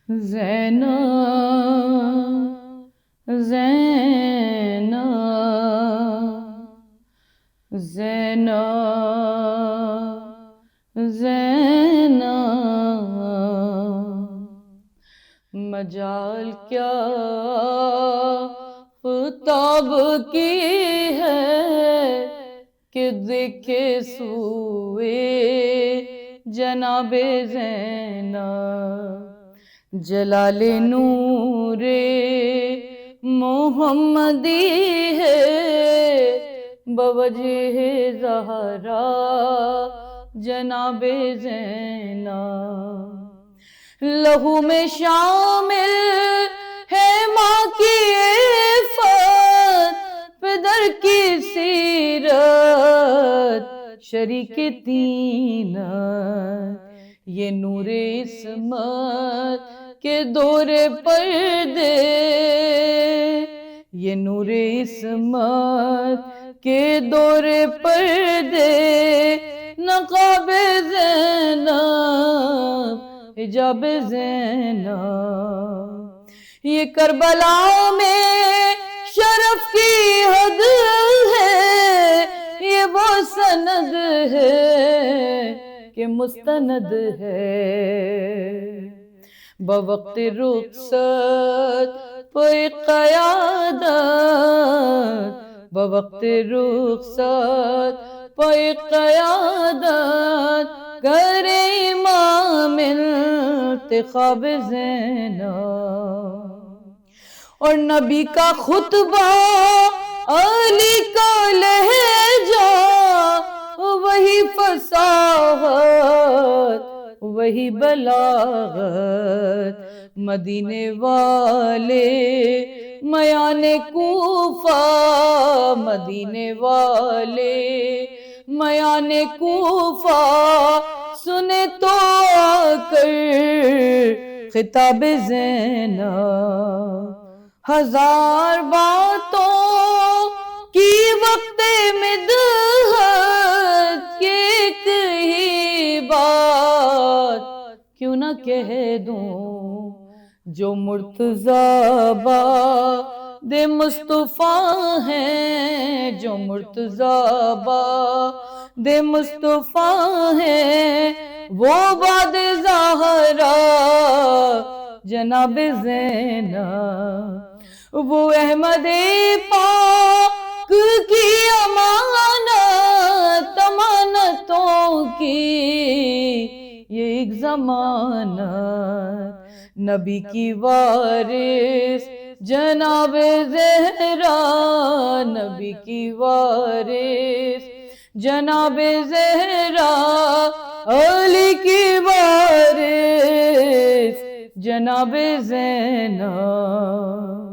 زینب زینب زینب زینب مجال کیا خطاب کی ہے کہ دیکھے سوئے جناب زینب جلال نور محمدی ہے بوجہ زہرا جناب زینب لہو میں شامل ہے ماں کی عفت پدر کی سیرت شریک تینت یہ نور عصمت کے دور پردے یہ نور عصمت کے دور پردے نقاب زینب حجاب زینب یہ کربلا میں شرف کی حد ہے یہ وہ سند ہے کہ مستند ہے بوقت رخصت پہ قیادت بوقت رخصت پہ قیادت کرے امام انتخاب زینب اور نبی کا خطبہ علی کا لہجہ وہی فصاحت وہی بلاغت مدینے والے میان کوفہ مدینے والے میان کوفہ سنے تو آ کر خطاب زینب ہزار باتوں کی وقت مدحت کی ایک ہی بات کیوں نہ کہہ دوں جو مرتضیٰ باد مصطفیٰ ہیں جو مرتضیٰ باد مصطفیٰ ہیں وہ باد زہرا جناب زینب وہ احمد پاک کی امانت امانتوں کی یہ ایک ضمانت نبی کی وارث جناب زہرا نبی کی وارث جناب زہرا علی کی وارث جناب زینب